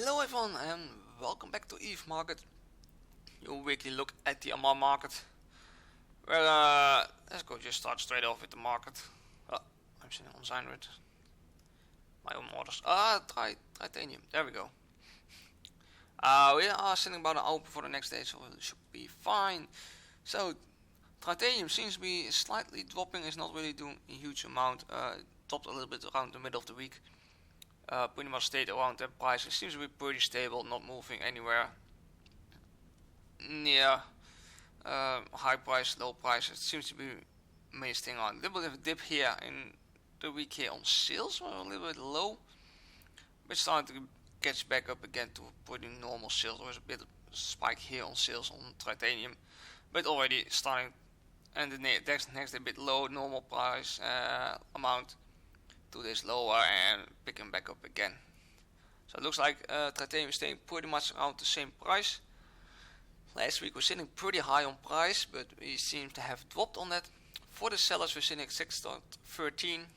Hello everyone and welcome back to Eve Market, your weekly look at the amarr market. Well, let's go just start straight off with the market. I'm sitting on Zinrid. My own orders. Titanium. There we go. We are sitting about an hour before the next day, so it should be fine. So, titanium seems to be slightly dropping. It's not really doing a huge amount. Dropped a little bit around the middle of the week. Pretty much stayed around that price. It seems to be pretty stable, not moving anywhere. Yeah, high price, low price. It seems to be main thing on. A little bit of a dip here in the week here on sales, or a little bit low, but starting to catch back up again to pretty normal sales. There was a bit of a spike here on sales on titanium, but already starting, and the next day a bit low, normal price amount. 2 days lower and picking back up again. So it looks like titanium is staying pretty much around the same price. Last week we're sitting pretty high on price, but we seem to have dropped on that. For the sellers we're sitting at 6.13.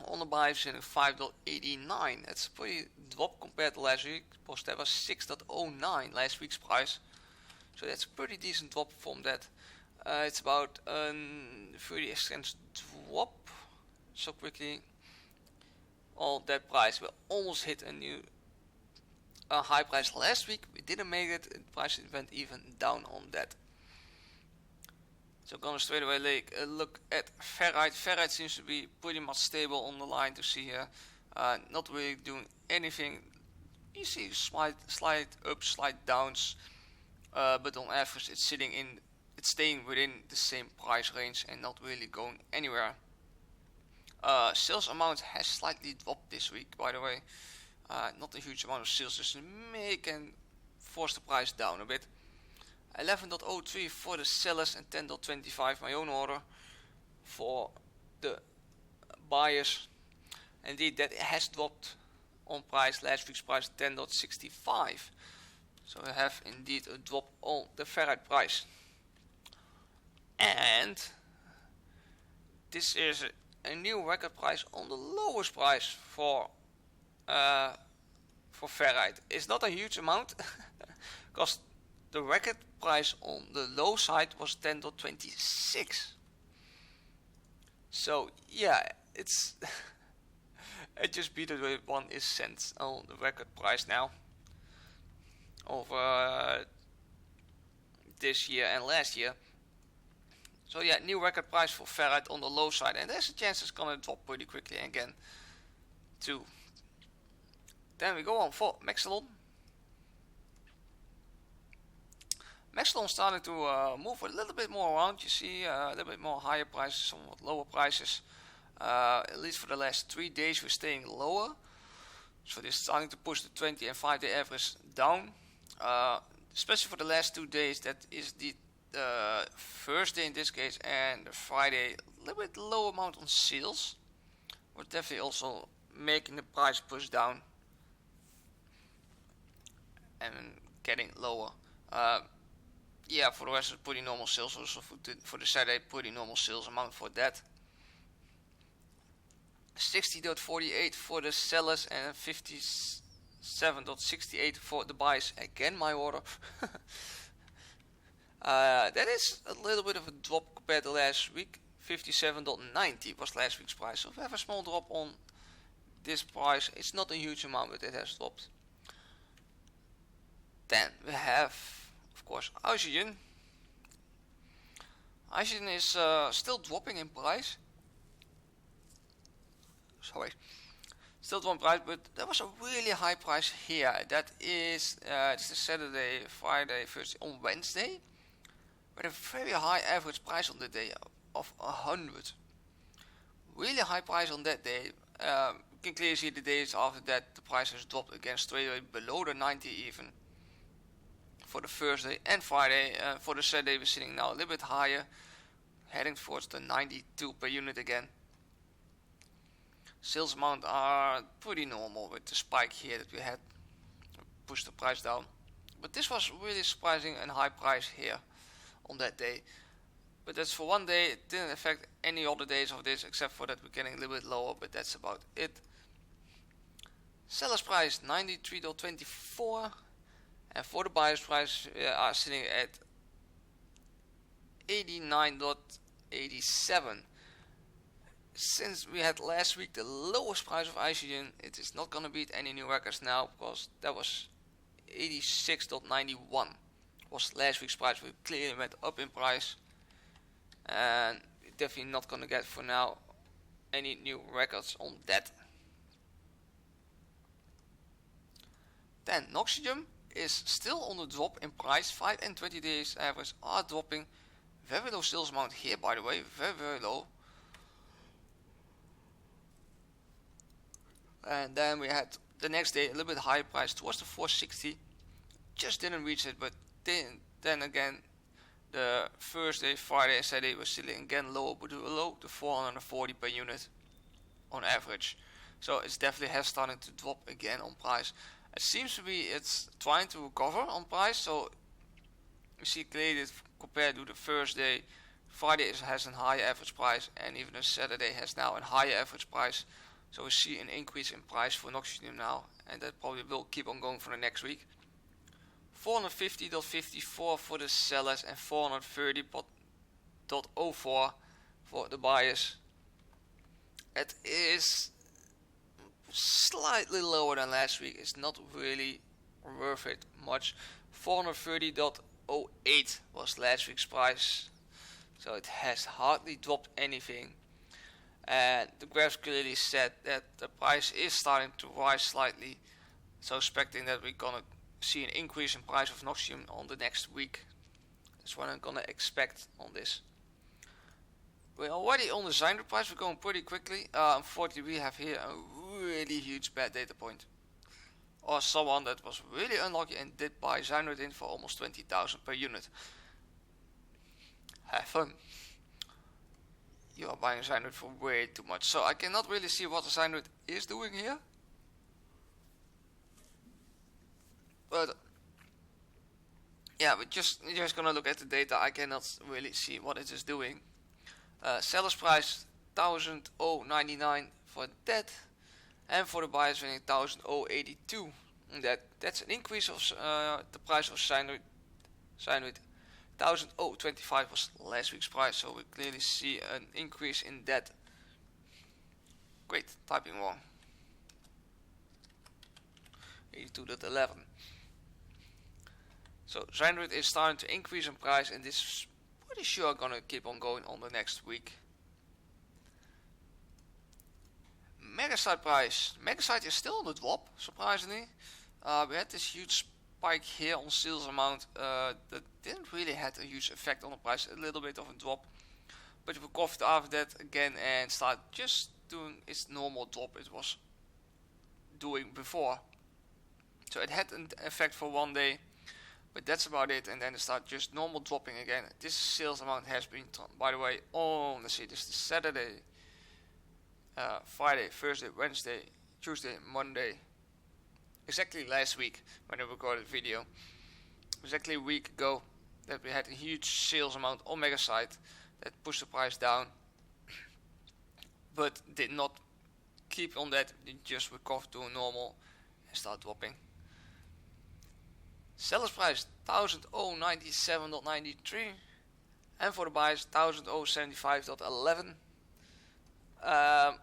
On the buy we're sitting at 5.89. That's a pretty drop compared to last week, because that was 6.09 last week's price. So that's a pretty decent drop from that. It's about a 30% drop. So quickly on that price. We almost hit a new high price last week. We didn't make it. The price went even down on that. So gonna straight away look at ferrite. Ferrite seems to be pretty much stable on the line to see here. Not really doing anything. You see slide up, slide downs, but on average it's staying within the same price range and not really going anywhere. Sales amount has slightly dropped this week, by the way. Not a huge amount of sales, just can force the price down a bit. 11.03 for the sellers and 10.25 my own order for the buyers. Indeed, that has dropped on price. Last week's price 10.65. So we have indeed a drop on the ferrite price. And this is a new record price on the lowest price for ferrite. It's not a huge amount because the record price on the low side was 10.26. So yeah, it's it just beat it with 1 cent on the record price now over this year and last year. So yeah, new record price for ferrite on the low side, and there's a chance it's gonna drop pretty quickly again too. Then we go on for Maxillon. Maxillon starting to move a little bit more around. You see a little bit more higher prices, somewhat lower prices. At least for the last 3 days we're staying lower. So they're starting to push the 20 and 5-day average down. Especially for the last 2 days, that is the Thursday in this case and the Friday, a little bit low amount on sales. We're definitely also making the price push down and getting lower. Yeah, for the rest it's pretty normal sales. Also for the Saturday, pretty normal sales amount for that. 60.48 for the sellers and 57.68 for the buyers. Again my order. That is a little bit of a drop compared to last week. 57.90 was last week's price. So we have a small drop on this price. It's not a huge amount, but it has dropped. Then we have, of course, oxygen. Oxygen is still dropping in price. Sorry. Still dropping price, but there was a really high price here. That is this is Saturday, Friday, Thursday, on Wednesday. With a very high average price on the day of 100. Really high price on that day. You can clearly see the days after that the price has dropped again straight away below the 90 even. For the Thursday and Friday. For the Saturday we're sitting now a little bit higher. Heading towards the 92 per unit again. Sales amount are pretty normal with the spike here that we had. Pushed the price down. But this was really surprising and high price here on that day. But that's for one day. It didn't affect any other days of this except for that we're getting a little bit lower, but that's about it. Seller's price 93.24, and for the buyer's price we are sitting at 89.87. Since we had last week the lowest price of Isogen, it is not gonna beat any new records now, because that was 86.91 was last week's price. We clearly went up in price, and definitely not gonna get for now any new records on that. Then Noxium is still on the drop in price. 5 and 20 days average are dropping. Very low sales amount here, by the way, very low. And then we had the next day a little bit higher price towards the 460. Just didn't reach it, but then again the Thursday, Friday and Saturday was still again low, but below the 440 per unit on average. So it's definitely has started to drop again on price. It seems to be it's trying to recover on price. So you see clearly that compared to the Thursday, Friday has a higher average price, and even the Saturday has now a higher average price. So we see an increase in price for Noxium now, and that probably will keep on going for the next week. 450.54 for the sellers and 430.04 for the buyers. It is slightly lower than last week. It's not really worth it much. 430.08 was last week's price, so it has hardly dropped anything. And the graphs clearly said that the price is starting to rise slightly, so expecting that we're gonna see an increase in price of Noxium on the next week. That's what I'm gonna expect on this. We're already on the Zynrud price. We're going pretty quickly. Unfortunately, we have here a really huge bad data point, or someone that was really unlucky and did buy Zynrud in for almost 20,000 per unit. Have fun. You are buying Zynrud for way too much, so I cannot really see what the Zynrud is doing here. But yeah, we're just gonna look at the data. I cannot really see what it is doing. Seller's price 1,099 for that, and for the buyers 1,082. That's an increase of the price of Zynrud. 1,025 was last week's price, so we clearly see an increase in that. Great, typing wrong. 82.11. So Zynrud is starting to increase in price, and this is pretty sure gonna keep on going on the next week. Megasite price. Megasite is still on the drop, surprisingly. We had this huge spike here on sales amount that didn't really have a huge effect on the price, a little bit of a drop, but we recovered after that again and started just doing its normal drop it was doing before. So it had an effect for one day, but that's about it, and then it started just normal dropping again. This sales amount has been, by the way, on, let's see, this is Saturday, Friday, Thursday, Wednesday, Tuesday, Monday, exactly last week when I recorded the video. Exactly a week ago that we had a huge sales amount on Megasite that pushed the price down, but did not keep on that. It just recovered to a normal and start dropping. Seller's price 1,097.93, and for the buyers 1,075.11.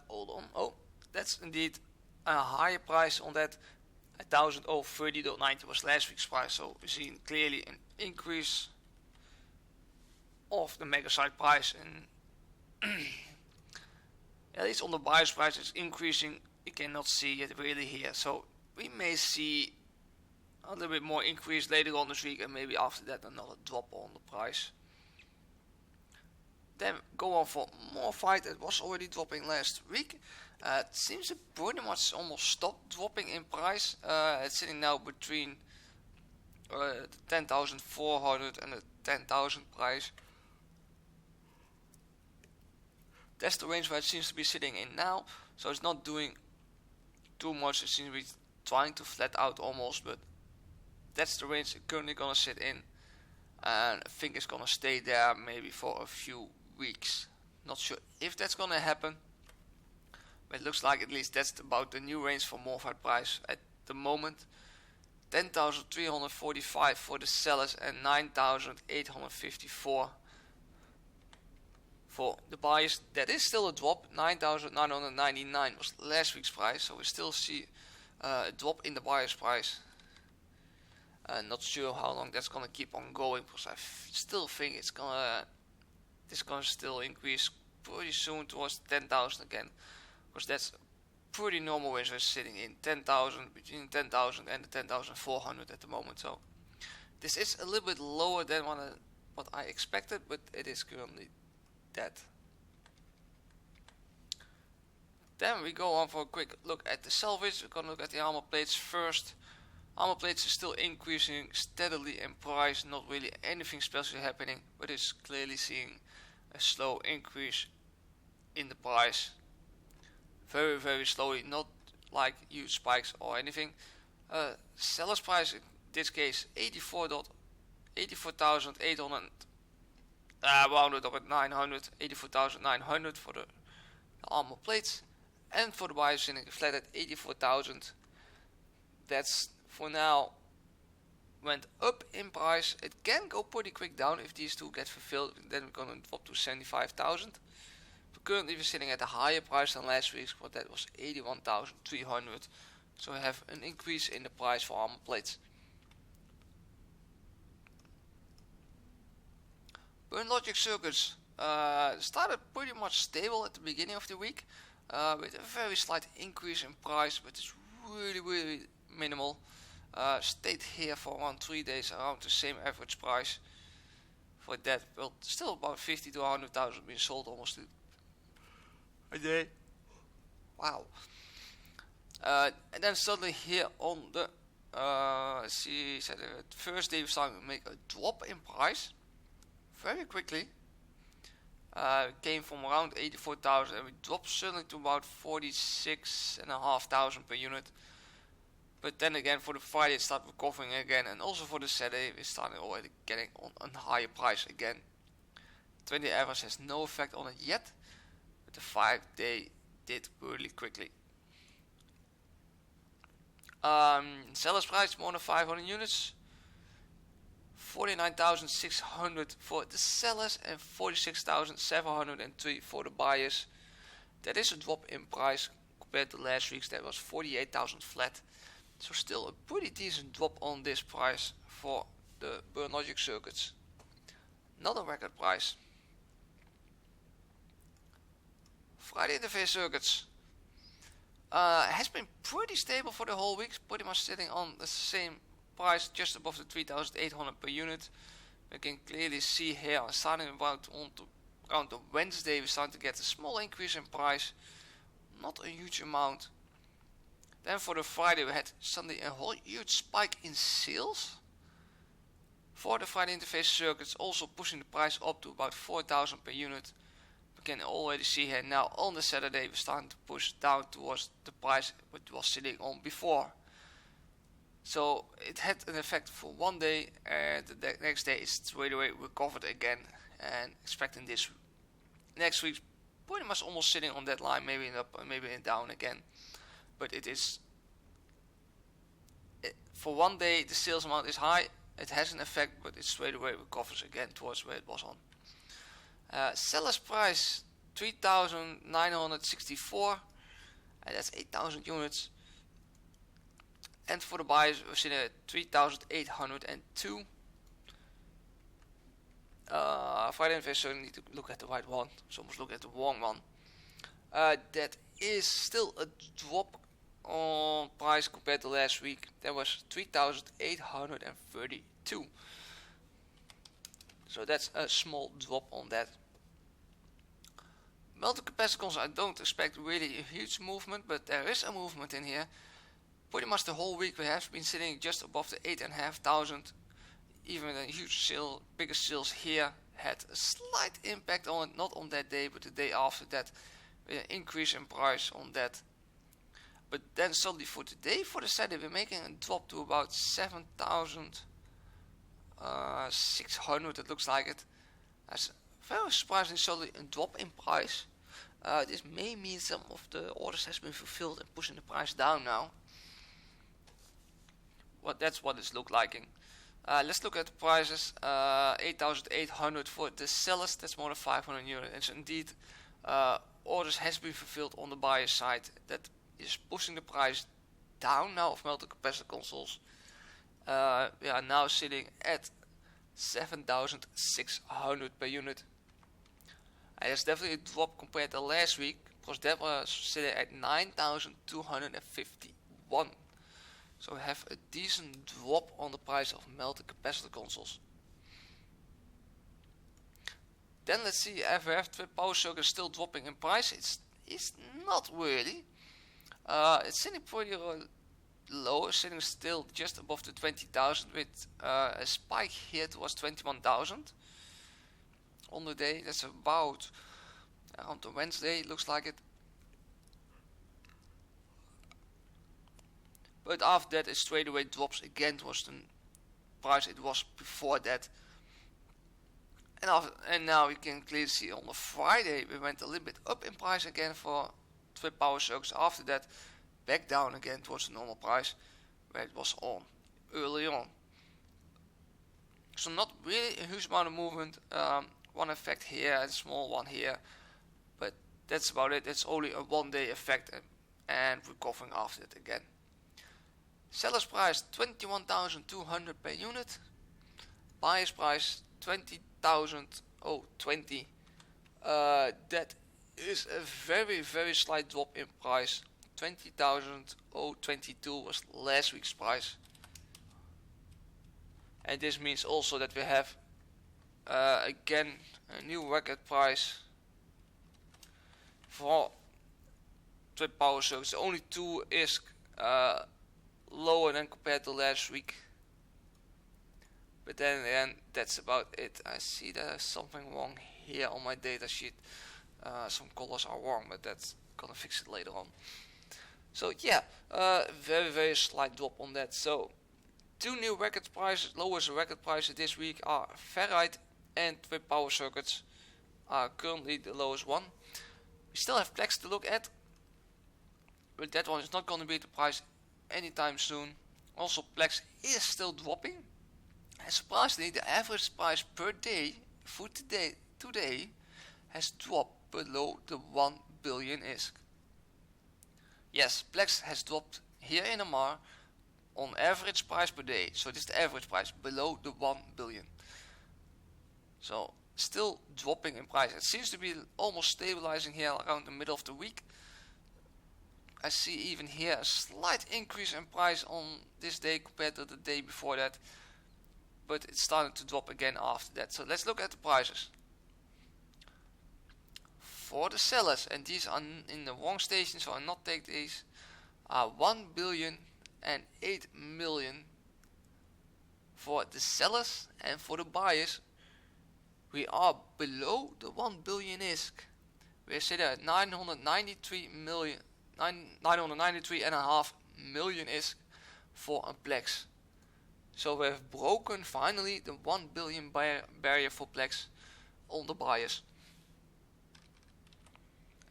Hold on. Oh, that's indeed a higher price on that. 1,030.90 was last week's price, so we see clearly an increase of the Megasite price, and at least on the buyer's price it's increasing. You cannot see it really here, so we may see a little bit more increase later on this week, and maybe after that another drop on the price. Then go on for more fight. It was already dropping last week. It seems to pretty much almost stop dropping in price. It's sitting now between the 10,400 and the 10,000 price. That's the range where it seems to be sitting in now. So it's not doing too much. It seems to be trying to flat out almost, but that's the range it's currently gonna sit in, and I think it's gonna stay there maybe for a few weeks. Not sure if that's gonna happen, But it looks like at least that's about the new range for modified price at the moment. 10,345 for the sellers and 9,854 for the buyers. That is still a drop. 9,999 was last week's price, so we still see a drop in the buyer's price. Not sure how long that's gonna keep on going, because I still think it's gonna still increase pretty soon towards 10,000 again, because that's pretty normal range we're sitting in. 10,000, between 10,000 and 10,400 at the moment. So this is a little bit lower than what I expected, but it is currently that. Then we go on for a quick look at the salvage. We're gonna look at the armor plates first. Armor plates is still increasing steadily in price, not really anything special happening, but it's clearly seeing a slow increase in the price. Very, very slowly, not like huge spikes or anything. Seller's price in this case 84,800, rounded up at 900, 84,900 for the armor plates, and for the buyers sitting flat at 84,000. That's for now went up in price. It can go pretty quick down if these two get fulfilled. Then we're gonna drop to 75,000. Currently we're sitting at a higher price than last week's, but that was 81,300. So we have an increase in the price for armor plates. Burn logic circuits started pretty much stable at the beginning of the week, with a very slight increase in price, but it's really minimal. Stayed here for around 3 days around the same average price for that, but still about 50 to 100,000 being sold almost a day. Wow. And then suddenly here on the first day we started to make a drop in price very quickly. Came from around 84,000 and we dropped suddenly to about 46,500 per unit. But then again for the Friday it started recovering again, and also for the Saturday we started already getting on a higher price again. 20 average has no effect on it yet, but the 5-day did really quickly. Seller's price more than 500 units, 49,600 for the sellers and 46,703 for the buyers. That is a drop in price compared to last week's. That was 48,000 flat. So still a pretty decent drop on this price for the burn logic circuits. Not a record price. Friday interface circuits has been pretty stable for the whole week, pretty much sitting on the same price, just above the 3,800 per unit. We can clearly see here, starting around the Wednesday, we're starting to get a small increase in price, not a huge amount. Then for the Friday we had suddenly a whole huge spike in sales for the Friday interface circuits, also pushing the price up to about 4,000 per unit. We can already see here now on the Saturday we're starting to push down towards the price it was sitting on before. So it had an effect for one day, and the next day it's straight away recovered again, and expecting this next week pretty much almost sitting on that line, maybe up and maybe down again. But it is, for one day the sales amount is high, it has an effect, but it straight away recovers again towards where it was on. Seller's price 3,964, and that's 8,000 units. And for the buyers we're sitting at 3,802. Friday investor need to look at the right one, so almost look at the wrong one. That is still a drop on price compared to last week. That was 3,832. So that's a small drop on that. Multi-capacitors, I don't expect really a huge movement, but there is a movement in here. Pretty much the whole week we have been sitting just above the 8,500. Even a huge sale, biggest sales here had a slight impact on it, not on that day, but the day after that, increase in price on that. But then suddenly for today, for the Saturday, we're making a drop to about 7,600. It looks like it. That's very surprising, suddenly a drop in price. This may mean some of the orders has been fulfilled and pushing the price down now. Well, that's what it's look like. Let's look at the prices. 8,800 for the sellers. That's more than 500 euros. And so indeed, orders has been fulfilled on the buyer side. That is pushing the price down now of multi-capacitor consoles. We are now sitting at 7,600 per unit. And it's definitely a drop compared to last week, because that was sitting at 9,251. So we have a decent drop on the price of multi-capacitor consoles. Then let's see if we have power circuits still dropping in price. It's not really. It's sitting pretty low, it's sitting still just above the 20,000 with a spike here towards 21,000 on the day. That's about around the Wednesday, looks like it. But after that it straight away drops again towards the price it was before that. And now we can clearly see on the Friday we went a little bit up in price again for trip power circuits. After that back down again towards the normal price where it was on early on. So not really a huge amount of movement. One effect here, a small one here, but that's about it. It's only a 1 day effect and recovering after it again. Seller's price 21,200 per unit. Buyer's price 20,020. That is a very slight drop in price. 20,022 was last week's price. And this means also that we have again a new record price for trip power circuits. Only 2 is lower than compared to last week. But then again, that's about it. I see there's something wrong here on my data sheet. Some colors are wrong, but that's gonna fix it later on. So yeah, very slight drop on that. So 2 new record prices, lowest record prices this week are ferrite and trip power circuits are currently the lowest one. We still have Plex to look at, but that one is not going to be the price anytime soon. Also Plex is still dropping, and surprisingly the average price per day for today has dropped below the 1 billion ISK. Yes, Plex has dropped here in amarr on average price per day. So this is the average price below the 1 billion. So still dropping in price. It seems to be almost stabilizing here around the middle of the week. I see even here a slight increase in price on this day compared to the day before that, but it's starting to drop again after that. So let's look at the prices for the sellers, and these are in the wrong station, so I'll not take these. 1 billion and 8 million for the sellers, and for the buyers we are below the 1 billion ISK. We're sitting at 993.5 million ISK for a Plex. So we have broken finally the 1 billion barrier for Plex on the buyers.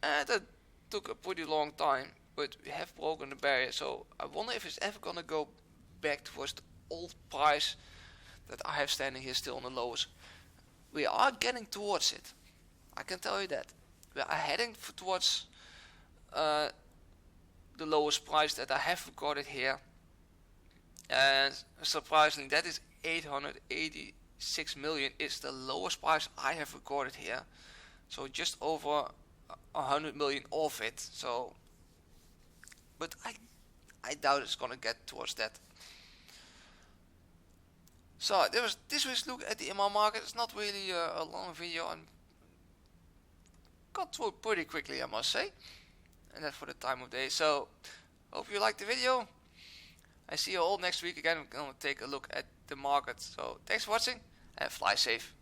And that took a pretty long time, but we have broken the barrier. So I wonder if it's ever gonna go back towards the old price that I have standing here still on the lowest. We are getting towards it, I can tell you that. We are heading towards the lowest price that I have recorded here, and surprisingly that is 886 million is the lowest price I have recorded here. So just over 100 million of it. So, but I doubt it's gonna get towards that. So there was this week's look at the amarr market. It's not really a long video and got through it pretty quickly, I must say, and that's for the time of day. So hope you liked the video. I see you all next week again. We're gonna take a look at the market. So thanks for watching and fly safe.